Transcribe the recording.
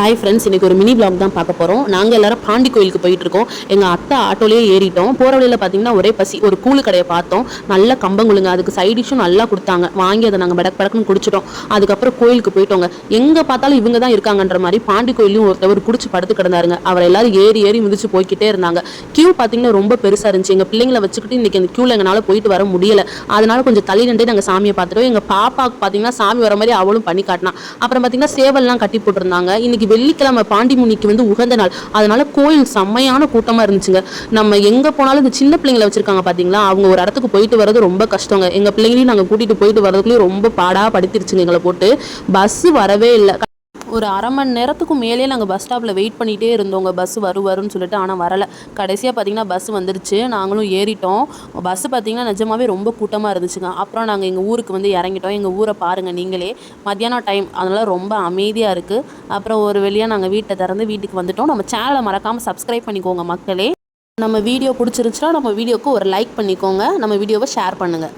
Hi friends, இன்றைக்கி ஒரு mini black தான் பார்க்க போகிறோம். நாங்கள் எல்லாரும் பாண்டி கோயிலுக்கு போயிட்டுருக்கோம். எங்கள் அத்தை ஆட்டோலேயே ஏறிட்டோம். போகிற வழியில் பார்த்தீங்கன்னா ஒரே பசி. ஒரு கூழு கடையை பார்த்தோம். நல்ல கம்பங்குழுங்க, அதுக்கு சைடிஷும் நல்லா கொடுத்தாங்க. வாங்கி அதை நாங்கள் படக்குன்னு குடிச்சிட்டோம். அதுக்கப்புறம் கோயிலுக்கு போயிட்டோங்க. எங்கே பார்த்தாலும் இவங்க தான் இருக்காங்கன்ற மாதிரி பாண்டி கோயிலையும் ஒருத்தவர் குடிச்சு படுத்து கிடந்தாருங்க. அவர் எல்லாரும் ஏறி ஏறி மிதிச்சு போய்கிட்டே இருந்தாங்க. கியூ பார்த்தீங்கன்னா ரொம்ப பெருசாக இருந்துச்சு. எங்கள் பிள்ளைங்களை வச்சுக்கிட்டு இன்றைக்கி அந்த கியூவில் எங்களால் போயிட்டு வர முடியலை. அதனால கொஞ்சம் தள்ளி நின்றே நாங்கள் சாமியை பார்த்துட்டோம். எங்கள் பாப்பாவுக்கு பார்த்தீங்கன்னா சாமி வர மாதிரி அவளும் பண்ணி காட்டினா. அப்புறம் பார்த்தீங்கன்னா சேவல்லாம் கட்டி போட்டிருந்தாங்க. இன்னைக்கு வெள்ளிக்கிழமை பாண்டிமுனிக்கு உகந்த நாள். அதனால கோயில் செம்மையான கூட்டமா இருந்துச்சுங்க. நம்ம எங்க போனாலும் இந்த சின்ன பிள்ளைங்களை வச்சிருக்காங்க பாத்தீங்களா, அவங்க ஒரு இடத்துக்கு போயிட்டு வர்றது ரொம்ப கஷ்டங்க. எங்க பிள்ளைங்களையும் நாங்க கூட்டிட்டு போயிட்டு வர்றதுக்குள்ளேயும் ரொம்ப பாடா படுத்திருச்சுங்க எங்களை போட்டு. பஸ் வரவே இல்லை. ஒரு அரை மணி நேரத்துக்கும் மேலே நாங்கள் பஸ் ஸ்டாப்பில் வெயிட் பண்ணிகிட்டே இருந்தோங்க, பஸ் வரும்னு சொல்லிட்டு. ஆனால் வரலை. கடைசியாக பார்த்திங்கன்னா பஸ் வந்துருச்சு. நாங்களும் ஏறிட்டோம். பஸ்ஸு பார்த்திங்கன்னா நிஜமாவே ரொம்ப கூட்டமாக இருந்துச்சுங்க. அப்புறம் நாங்கள் எங்கள் ஊருக்கு இறங்கிட்டோம். எங்கள் ஊரை பாருங்கள் நீங்களே. மத்தியானம் டைம், அதனால் ரொம்ப அமைதியாக இருக்குது. அப்புறம் ஒரு வழியாக நாங்கள் வீட்டை திறந்து வீட்டுக்கு வந்துட்டோம். நம்ம சேனலை மறக்காமல் சப்ஸ்கிரைப் பண்ணிக்கோங்க மக்களே. நம்ம வீடியோ பிடிச்சிருந்துச்சுன்னா நம்ம வீடியோவுக்கு ஒரு லைக் பண்ணிக்கோங்க. நம்ம வீடியோவை ஷேர் பண்ணுங்கள்.